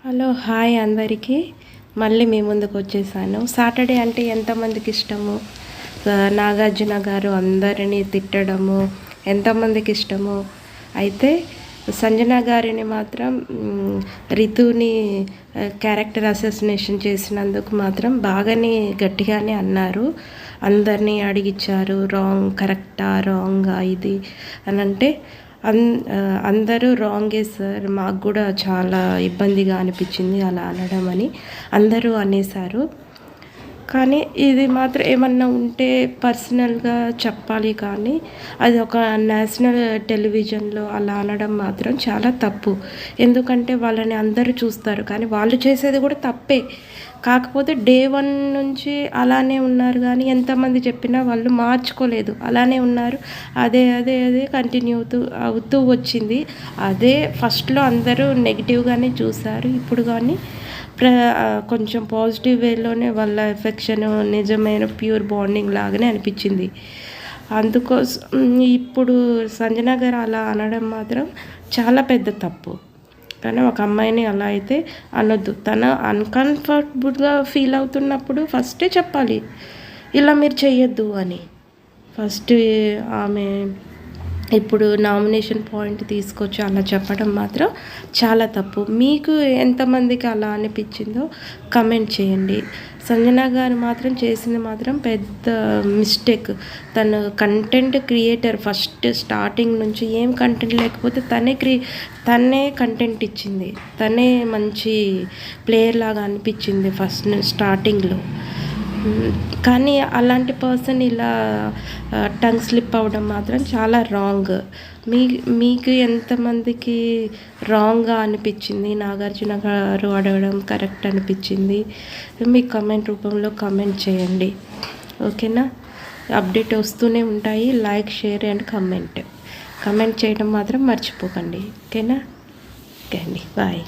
Hello hi అందరికీ. మళ్ళీ మీ ముందుకు వచ్చేసాను. సాటర్డే అంటే ఎంతమందికి ఇష్టము? నాగార్జున గారు అందరినీ తిట్టడము ఎంతమందికి ఇష్టము? అయితే సంజన గారిని మాత్రం రితుని క్యారెక్టర్ అసోసినేషన్ చేసినందుకు మాత్రం బాగానే గట్టిగానే అన్నారు. అందరినీ అడిగిచ్చారు, రాంగ్ కరెక్టా రాంగా ఇది అని. అంటే అందరూ రాంగే సార్, మాకు కూడా చాలా ఇబ్బందిగా అనిపించింది అలా అనడం అని అందరూ అనేసారు. కానీ ఇది మాత్రం ఏమన్నా ఉంటే పర్సనల్గా చెప్పాలి, కానీ అది ఒక నేషనల్ టెలివిజన్లో అలా అనడం మాత్రం చాలా తప్పు. ఎందుకంటే వాళ్ళని అందరూ చూస్తారు, కానీ వాళ్ళు చేసేది కూడా తప్పే. కాకపోతే డే 1 నుంచి అలానే ఉన్నారు, కానీ ఎంతమంది చెప్పినా వాళ్ళు మార్చుకోలేదు, అలానే ఉన్నారు. అదే అదే అదే కంటిన్యూ అవుతూ వచ్చింది. అదే ఫస్ట్లో అందరూ నెగిటివ్గానే చూశారు. ఇప్పుడు కానీ కొంచెం పాజిటివ్ వేలోనే వాళ్ళ ఎఫెక్షన్ నిజమైన ప్యూర్ బాండింగ్ లాగానే అనిపించింది. అందుకోసం ఇప్పుడు సంజన గారు అలా అనడం మాత్రం చాలా పెద్ద తప్పు. కానీ ఒక అమ్మాయిని అలా అయితే అనొద్దు. తను అన్కంఫర్టబుల్గా ఫీల్ అవుతున్నప్పుడు ఫస్టే చెప్పాలి, ఇలా మీరు చెయ్యొద్దు అని. ఫస్ట్ ఆమె ఇప్పుడు నామినేషన్ పాయింట్ తీసుకొచ్చి అలా చెప్పడం మాత్రం చాలా తప్పు. మీకు ఎంతమందికి అలా అనిపించిందో కమెంట్ చేయండి. సంజన గారు మాత్రం చేసింది మాత్రం పెద్ద మిస్టేక్. తను కంటెంట్ క్రియేటర్, ఫస్ట్ స్టార్టింగ్ నుంచి ఏం కంటెంట్ లేకపోతే తనే కంటెంట్ ఇచ్చింది. తనే మంచి ప్లేయర్ లాగా అనిపించింది ఫస్ట్ స్టార్టింగ్లో. కానీ అలాంటి పర్సన్ ఇలా టంగ్ స్లిప్ అవ్వడం మాత్రం చాలా రాంగ్. మీకు ఎంతమందికి రాంగ్గా అనిపించింది, నాగార్జున గారు అడగడం కరెక్ట్ అనిపించింది, మీ కమెంట్ రూపంలో కమెంట్ చేయండి. ఓకేనా? అప్డేట్ వస్తూనే ఉంటాయి. లైక్, షేర్ అండ్ కమెంట్ చేయడం మాత్రం మర్చిపోకండి. ఓకేనా? ఓకే అండి, బాయ్.